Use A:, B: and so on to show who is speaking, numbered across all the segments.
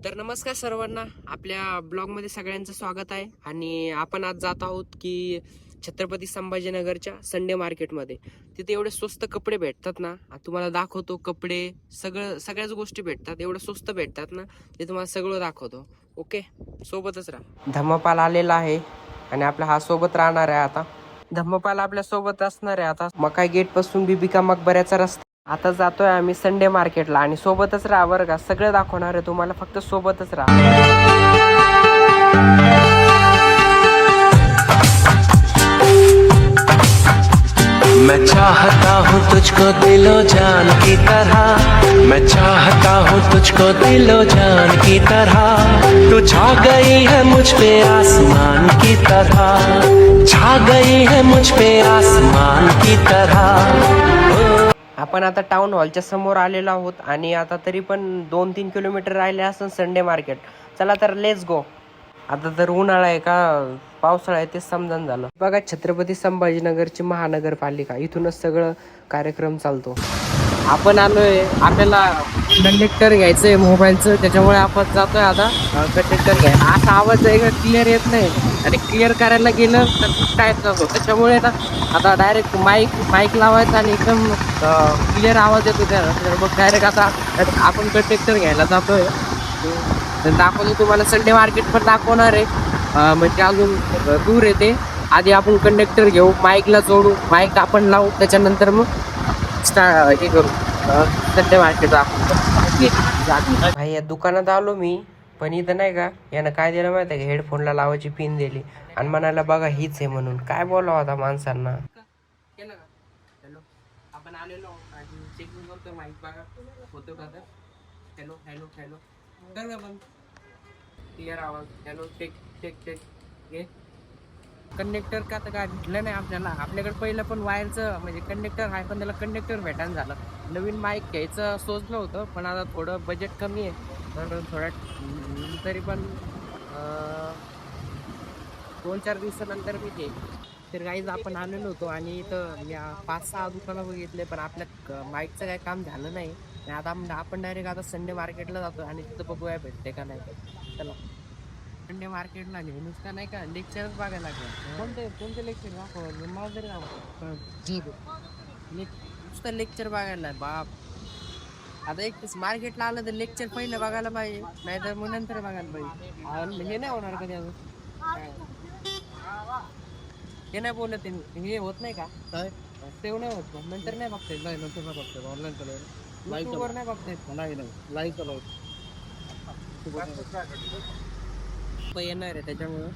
A: तर नमस्कार सर्वांना, आपल्या ब्लॉगमध्ये सगळ्यांचं स्वागत आहे. आणि आपण आज जात आहोत की छत्रपती संभाजीनगरच्या संडे मार्केटमध्ये. तिथे एवढे स्वस्त कपडे भेटतात ना, तुम्हाला दाखवतो. कपडे सगळ्याच गोष्टी भेटतात, एवढं स्वस्त भेटतात ना, ते तुम्हाला सगळं दाखवतो. ओके, सोबतच राहा. धम्मपाल आलेला आहे आणि आपला हा सोबत राहणार आहे. आता धम्मपाल आपल्या सोबत असणार आहे. आता मकाई गेट पासून बीबी मकबऱ्याचा रस्ता. आता जातोय आम्ही संडे मार्केटला आणि सोबतच राहा बरं का, सगळं दाखवणार आहे तुम्हाला, फक्त सोबतच राहा.
B: मैं चाहता हूँ तुझको दिलो जान की तरह, मैं चाहता हूँ तुझको दिलो जान की तरह। तू छा गई है मुझ पे आसमान की तरह, छा गई है मुझ पे आसमान की तरह।
A: आपण आता टाउन हॉलच्या समोर आलेलो आहोत आणि आता तरी पण 2-3 किलोमीटर राहिले असेल संडे मार्केट. चला तर लेट्स गो. आता तर उन्हाळा आहे का पावसाळा आहे ते समजून झालं. बघा, छत्रपती संभाजीनगरची महानगरपालिका, इथूनच सगळं कार्यक्रम चालतो. आपण आलोय, आपल्याला कंडक्टर घ्यायचंय मोबाईलचं, त्याच्यामुळे आपण जातोय आता कंडक्टर घ्यायला. असा आवाज आहे का क्लिअर येत नाही, आणि क्लिअर करायला गेलं तर खूप टाईम जातो. त्याच्यामुळे ना आता डायरेक्ट माईक लावायचा आणि एकदम क्लिअर आवाज येतो त्याला. मग डायरेक्ट आता आपण कंडक्टर घ्यायला जातोय. दाखवतो तुम्हाला, संडे मार्केट पण दाखवणार आहे. म्हणजे अजून दूर येते. आधी आपण कंडक्टर घेऊ, माईकला जोडू, माईक आपण लावू, त्याच्यानंतर मग हे करू संडे मार्केट दाखवतो. भाई, या दुकानात आलो मी, पण इथं नाही का यानं काय दिलं माहिती आहे का, हेडफोनला लावायची पिन दिली आणि म्हणाला बघा हीच आहे म्हणून. काय बोलावं आता माणसांना. हॅलो, आपण आलेलो आणि चेकिंग करतोय, माईक बघा होतो का तर. हॅलो हॅलो हॅलो कर ना बंद, क्लिअर आवाज. Hello, check check check. घे कंडक्टर का तर काय भेटलं नाही आपल्याला. आपल्याकडे पहिलं पण वायरचं म्हणजे कंडक्टर आहे, पण त्याला कंडक्टर भेटायला झालं. नवीन माईक घ्यायचं सोचलं होतं, पण आता थोडं बजेट कमी आहे, तर थोड्या तरी पण 2-4 दिवसानंतर मी घेईन. तर काहीच आपण आलेलो होतो आणि इथं मी 5-6 दुकानं बघितले, पण आपल्या माईकचं काही काम झालं नाही. आणि आता आपण डायरेक्ट आता संडे मार्केटला जातो आणि तिथं बघूया भेटते का नाही. चला, संडे मार्केटला घेऊन नुसतं नाही का लेक्चरच बघायला लागलं. कोणते लेक्चर दाखव मला तरी नुसतं लेक्चर बघायला बाप. आता एक मार्केटला आलं तर लेक्चर पहिलं बघायला पाहिजे, नाहीतर मग नंतर बघायला पाहिजे. हे नाही होणार कधी अजून हे नाही बोलत हे होत नाही का सेव नाही होत का? नंतर नाही बघता येत, नंतर नाही बघता येत. ऑनलाईन चालू युट्यूबवर नाही बघता येत, नाही लाईव्ह चालू येणार आहे. त्याच्यामुळं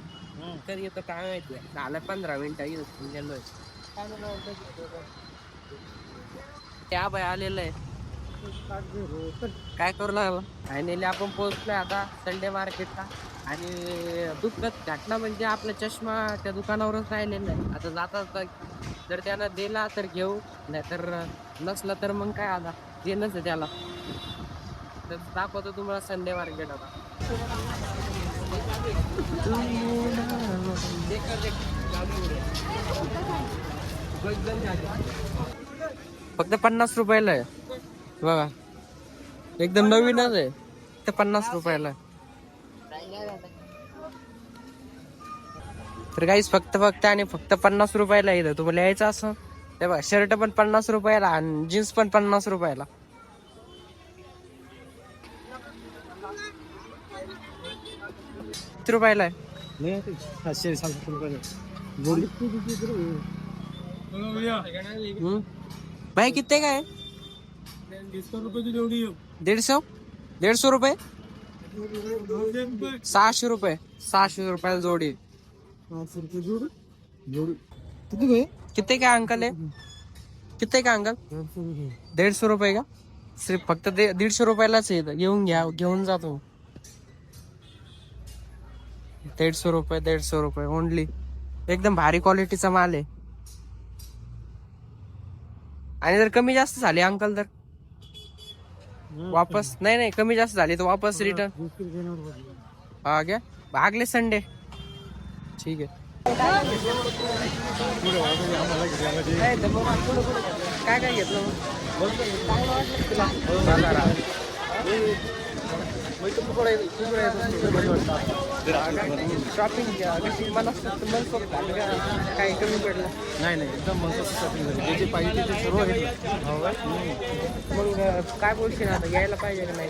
A: कधी येतं काय माहिती. झालं 15 मिनिटं गेलोय. त्या बाय आलेलं आहे, काय करू लागला. फायनली आपण पोहोचलोय आता संडे मार्केटला. आणि दुःखद घटना म्हणजे आपला चष्मा त्या दुकानावरच राहिलेला आहे. आता जाता जर त्यानं दिला तर घेऊ, नाही तर नसला तर मग काय आता देणंच आहे त्याला. तर दाखवतो तुम्हाला संडे मार्केट आता. फक्त 50 रुपयाला आहे बघा, एकदम नवीनच आहे. ते 50 रुपयाला. तर काहीच फक्त आणि फक्त 50 रुपयाला येतं. तुम्हाला यायचं असं ते बघा, शर्ट पण 50 रुपयाला आणि जीन्स पण 50 रुपयाला. किती रुपयाला आहे? भाई कितने का है? 150 रुपये, 600 रुपये, 600 रुपयाला जोडी. कितने का अंकल है? कितने का अंकल? 150 रुपये का? सिर्फ फक्त 150 रुपयालाच आहे. घेऊन जातो. 150 रुपये ओनली. एकदम भारी क्वालिटीचा माल आहे. आणि जर कमी जास्त झाले अंकल तर वापस नाही, कमी जास्त झाली तर वापस रिटर्न. हा क्या अगले संडे ठीक आहे. काय काय घेतलं शॉपिंग कशी मनसोक्त झाली का काही कमी पडलं?
C: नाही नाही, एकदम महत्त्वाचं शॉपिंग झाली. जे जे पाहिजे ते सर्व आहे.
A: मग काय बोलशील आता, यायला पाहिजे का नाही?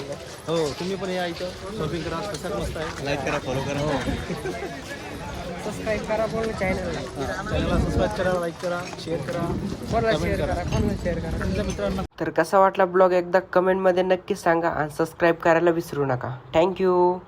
C: हो, तुम्ही पण या इथं शॉपिंग करा. कसं मस्त आहे. लाईक करा, फॉलो करा.
A: सबस्क्राईब करा बोल चॅनलला.
C: चॅनलला सबस्क्राईब करा, लाईक करा, शेअर करा,
A: कोणाला शेअर करा, कोणाला शेअर करा.
C: तुमच्या मित्रांना.
A: तर कसा वाटला ब्लॉग एकदा कमेंटमध्ये नक्की सांगा आणि सबस्क्राईब करायला विसरू नका. थँक्यू.